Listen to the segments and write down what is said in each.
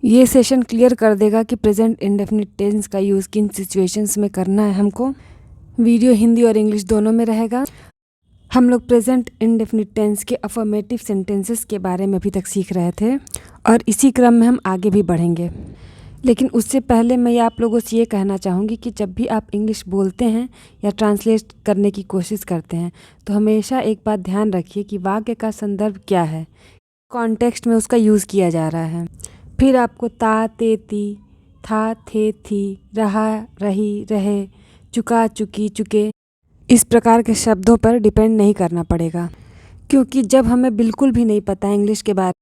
ये session clear कर देगा कि प्रेजेंट इंडेफिनिट टेंस का यूज़ किन सिचुएशंस में करना है हमको। वीडियो हिंदी और इंग्लिश दोनों में रहेगा। हम लोग प्रेजेंट इंडेफिनिट टेंस के अफर्मेटिव सेंटेंसेस के बारे में अभी तक सीख रहे थे और इसी क्रम में हम आगे भी बढ़ेंगे। लेकिन उससे पहले मैं आप लोगों से ये कहना चाहूँगी कि जब भी आप इंग्लिश बोलते हैं या ट्रांसलेट करने की कोशिश करते हैं तो हमेशा एक बात ध्यान रखिए कि वाक्य का संदर्भ क्या है, कॉन्टेक्स्ट में उसका यूज़ किया जा रहा है। फिर आपको ता, ते, ती, था, थे, थी, रहा, रही, रहे, चुका, चुकी, चुके इस प्रकार के शब्दों पर डिपेंड नहीं करना पड़ेगा, क्योंकि जब हमें बिल्कुल भी नहीं पता इंग्लिश के बारे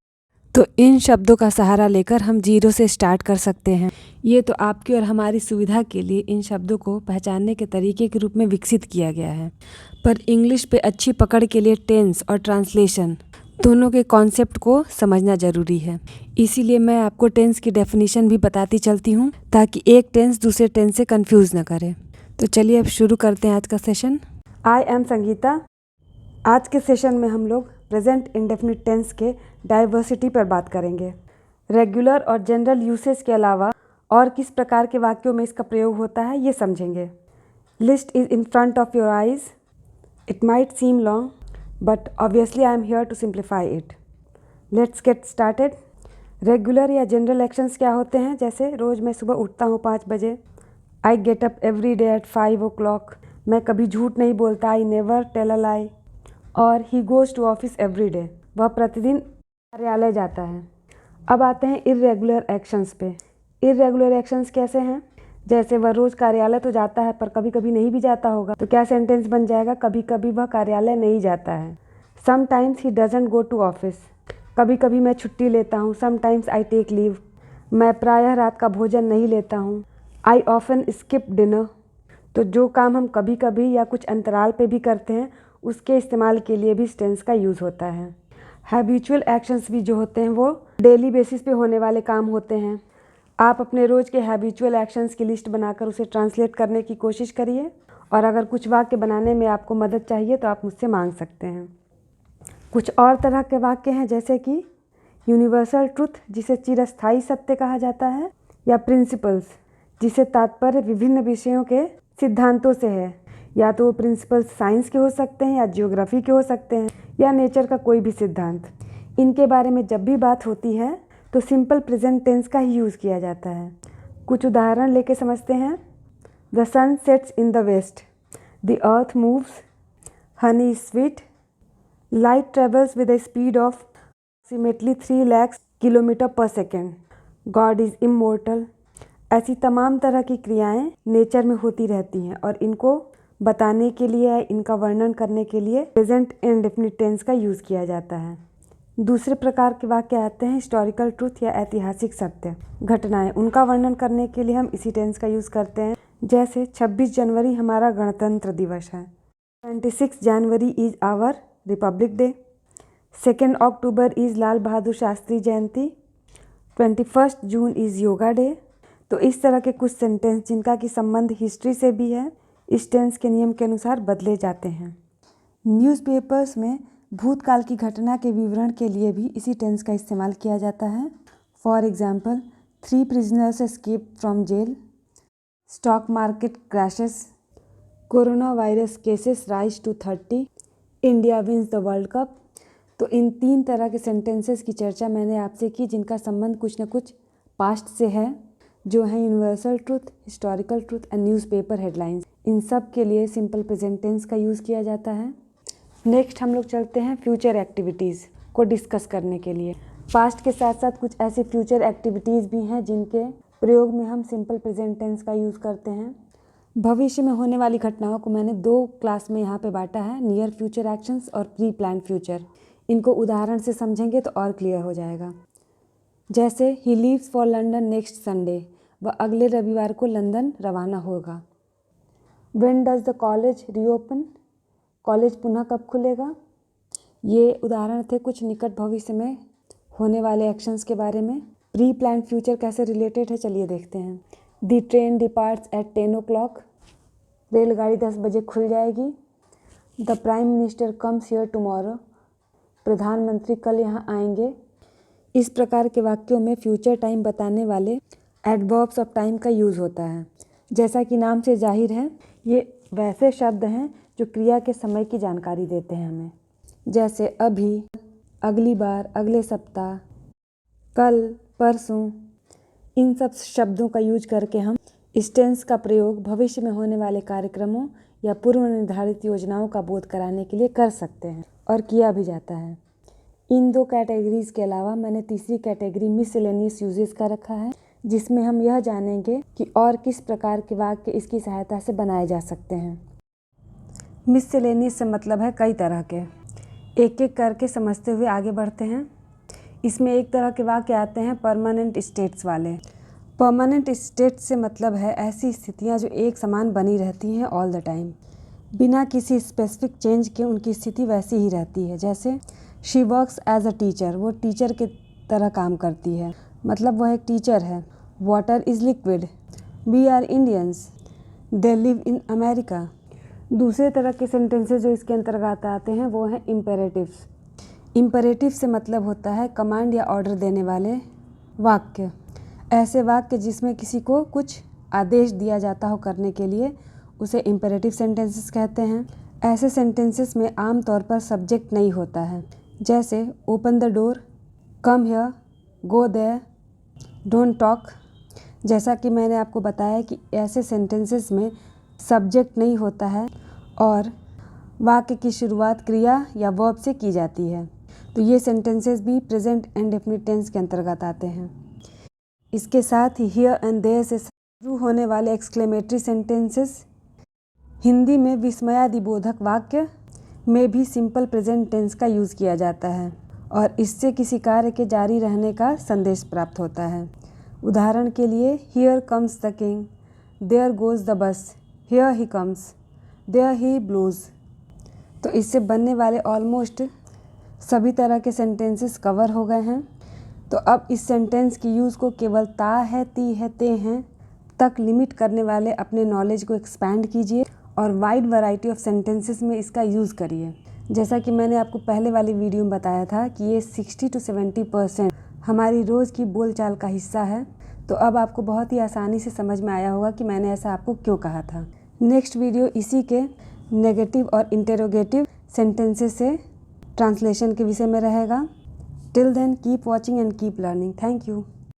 तो इन शब्दों का सहारा लेकर हम जीरो से स्टार्ट कर सकते हैं। ये तो आपकी और हमारी सुविधा के लिए इन शब्दों को पहचानने के तरीके के रूप में विकसित किया गया है, पर इंग्लिश पे अच्छी पकड़ के लिए टेंस और ट्रांसलेशन दोनों के कॉन्सेप्ट को समझना ज़रूरी है। इसीलिए मैं आपको टेंस की डेफिनेशन भी बताती चलती हूँ ताकि एक टेंस दूसरे टेंस से कंफ्यूज न करे। तो चलिए अब शुरू करते हैं आज का सेशन। I am Sangeeta. आज के सेशन में हम लोग प्रेजेंट इंडेफिनिट टेंस के डाइवर्सिटी पर बात करेंगे। रेगुलर और जनरल यूसेज के अलावा और किस प्रकार के वाक्यों में इसका प्रयोग होता है ये समझेंगे। List is in front of your eyes. It might seem long but obviously I am here to simplify it. Let's get started. Regular या जनरल एक्शंस क्या होते हैं, जैसे रोज़ मैं सुबह उठता हूँ 5 बजे। I get up every day at 5 o'clock। मैं कभी झूठ नहीं बोलता, I never tell a lie. और he goes to office every day, वह प्रतिदिन कार्यालय जाता है। अब आते हैं इर्रेगुलर एक्शंस पे। इर्रेगुलर एक्शंस कैसे हैं, जैसे वह रोज़ कार्यालय तो जाता है पर कभी कभी नहीं भी जाता होगा, तो क्या सेंटेंस बन जाएगा, कभी कभी वह कार्यालय नहीं जाता है। Sometimes he doesn't go to office, कभी कभी मैं छुट्टी लेता हूँ। समटाइम्स आई टेक लीव, मैं प्रायः रात का भोजन नहीं लेता हूँ। आई ऑफन स्किप डिनर, तो जो काम हम कभी कभी या कुछ अंतराल पे भी करते हैं उसके इस्तेमाल के लिए भी इस टेंस का यूज़ होता है। हैबिचुअल एक्शंस भी जो होते हैं वो डेली बेसिस पे होने वाले काम होते हैं। आप अपने रोज़ के हैबिचुअल एक्शंस की लिस्ट बनाकर उसे ट्रांसलेट करने की कोशिश करिए, और अगर कुछ वाक्य बनाने में आपको मदद चाहिए तो आप मुझसे मांग सकते हैं। कुछ और तरह के वाक्य हैं, जैसे कि यूनिवर्सल ट्रुथ, जिसे चिरस्थायी सत्य कहा जाता है, या प्रिंसिपल्स, जिसे तात्पर्य विभिन्न विषयों के सिद्धांतों से है। या तो वो प्रिंसिपल्स साइंस के हो सकते हैं, या ज्योग्राफी के हो सकते हैं, या नेचर का कोई भी सिद्धांत। इनके बारे में जब भी बात होती है तो सिंपल प्रेजेंट टेंस का ही यूज़ किया जाता है। कुछ उदाहरण लेके समझते हैं। The sun sets in the west, the earth moves, honey is sweet, light travels with a speed of approximately 3 lakhs kilometre per second, God is immortal. ऐसी तमाम तरह की क्रियाएं नेचर में होती रहती हैं और इनको बताने के लिए, इनका वर्णन करने के लिए प्रेजेंट इंडेफिनिट टेंस का यूज़ किया जाता है। दूसरे प्रकार के वाक्य आते हैं हिस्टोरिकल ट्रूथ, या ऐतिहासिक सत्य, घटनाएं, उनका वर्णन करने के लिए हम इसी टेंस का यूज़ करते हैं। जैसे 26 जनवरी हमारा गणतंत्र दिवस है। 26 January is our Republic Day. 2 October is Lal Bahadur Shastri Jayanti. 21 June is Yoga Day. तो इस तरह के कुछ सेंटेंस जिनका कि संबंध हिस्ट्री से भी है, इस टेंस के नियम के अनुसार बदले जाते हैं। न्यूज़पेपर्स में भूतकाल की घटना के विवरण के लिए भी इसी टेंस का इस्तेमाल किया जाता है। For example, 3 prisoners escaped from jail, stock market crashes, corona virus cases rise to 30, India wins the World Cup. तो इन 3 तरह के सेंटेंसेस की चर्चा मैंने आपसे की, जिनका संबंध कुछ न कुछ पास्ट से है, जो है universal truth, historical truth and newspaper headlines. इन सब के लिए सिंपल प्रेजेंट टेंस का यूज़ किया जाता है। नेक्स्ट हम लोग चलते हैं फ्यूचर एक्टिविटीज़ को डिस्कस करने के लिए। पास्ट के साथ साथ कुछ ऐसी फ्यूचर एक्टिविटीज़ भी हैं जिनके प्रयोग में हम सिंपल प्रेजेंट टेंस का यूज़ करते हैं। भविष्य में होने वाली घटनाओं को मैंने 2 क्लास में यहाँ पे बांटा है, नियर फ्यूचर एक्शंस और प्री प्लान फ्यूचर। इनको उदाहरण से समझेंगे तो और क्लियर हो जाएगा। जैसे he leaves for London next Sunday, वह अगले रविवार को लंदन रवाना होगा। When does the college reopen, college पुनः कब खुलेगा। ये उदाहरण थे कुछ निकट भविष्य में होने वाले एक्शंस के बारे में। प्री प्लान फ्यूचर कैसे रिलेटेड है, चलिए देखते हैं। The train departs eight 10 o'clock, रेलगाड़ी 10 बजे खुल जाएगी। The prime minister comes here tomorrow, प्रधानमंत्री कल यहाँ आएंगे। इस प्रकार के वाक्यों में फ्यूचर टाइम बताने वाले एडवर्ब्स ऑफ टाइम का यूज़ होता है। जैसा कि नाम से जाहिर है, ये वैसे शब्द हैं जो क्रिया के समय की जानकारी देते हैं हमें, जैसे अभी, अगली बार, अगले सप्ताह, कल, परसों। इन सब शब्दों का यूज करके हम इस टेंस का प्रयोग भविष्य में होने वाले कार्यक्रमों या पूर्व निर्धारित योजनाओं का बोध कराने के लिए कर सकते हैं और किया भी जाता है। इन दो कैटेगरीज के अलावा मैंने तीसरी कैटेगरी मिसलेनियस यूजेस का रखा है, जिसमें हम यह जानेंगे कि और किस प्रकार के वाक्य इसकी सहायता से बनाए जा सकते हैं। मिसलेनियस से मतलब है कई तरह के। एक एक करके समझते हुए आगे बढ़ते हैं। इसमें एक तरह के वाक्य आते हैं परमानेंट स्टेट्स वाले। परमानेंट स्टेट्स से मतलब है ऐसी स्थितियां जो एक समान बनी रहती हैं ऑल द टाइम, बिना किसी स्पेसिफिक चेंज के उनकी स्थिति वैसी ही रहती है। जैसे she works as a teacher, वो टीचर के तरह काम करती है, मतलब वह एक टीचर है। Water is liquid, we are Indians, they live in America. दूसरे तरह के सेंटेंसेस जो इसके अंतर्गत आते हैं वो हैं इम्पेरेटिव्स। इम्पेरेटिव से मतलब होता है कमांड या ऑर्डर देने वाले वाक्य। ऐसे वाक्य जिसमें किसी को कुछ आदेश दिया जाता हो करने के लिए, उसे इम्पेरेटिव सेंटेंसेस कहते हैं। ऐसे सेंटेंसेस में आमतौर पर सब्जेक्ट नहीं होता है, जैसे open the door, come here, go there, don't talk. जैसा कि मैंने आपको बताया कि ऐसे सेंटेंसेस में सब्जेक्ट नहीं होता है और वाक्य की शुरुआत क्रिया या वर्ब से की जाती है, तो ये सेंटेंसेस भी प्रेजेंट इंडेफिनिट टेंस के अंतर्गत आते हैं। इसके साथ ही हियर एंड देयर से शुरू होने वाले एक्सक्लेमेटरी सेंटेंसेस, हिंदी में विस्मयादिबोधक वाक्य में भी सिंपल प्रेजेंट टेंस का यूज़ किया जाता है और इससे किसी कार्य के जारी रहने का संदेश प्राप्त होता है। उदाहरण के लिए here comes the king, there goes the bus, here he comes, there he blows. तो इससे बनने वाले ऑलमोस्ट सभी तरह के सेंटेंसेस कवर हो गए हैं। तो अब इस सेंटेंस की यूज़ को केवल ता है, ती है, ते हैं तक लिमिट करने वाले अपने नॉलेज को एक्सपैंड कीजिए और वाइड वैरायटी ऑफ सेंटेंसेस में इसका यूज़ करिए। जैसा कि मैंने आपको पहले वाली वीडियो में बताया था कि ये 60 to 70% हमारी रोज़ की बोलचाल का हिस्सा है। तो अब आपको बहुत ही आसानी से समझ में आया होगा कि मैंने ऐसा आपको क्यों कहा था। नेक्स्ट वीडियो इसी के नेगेटिव और इंटेरोगेटिव सेंटेंसेस से ट्रांसलेशन के विषय में रहेगा। Till then keep watching and keep learning. Thank you.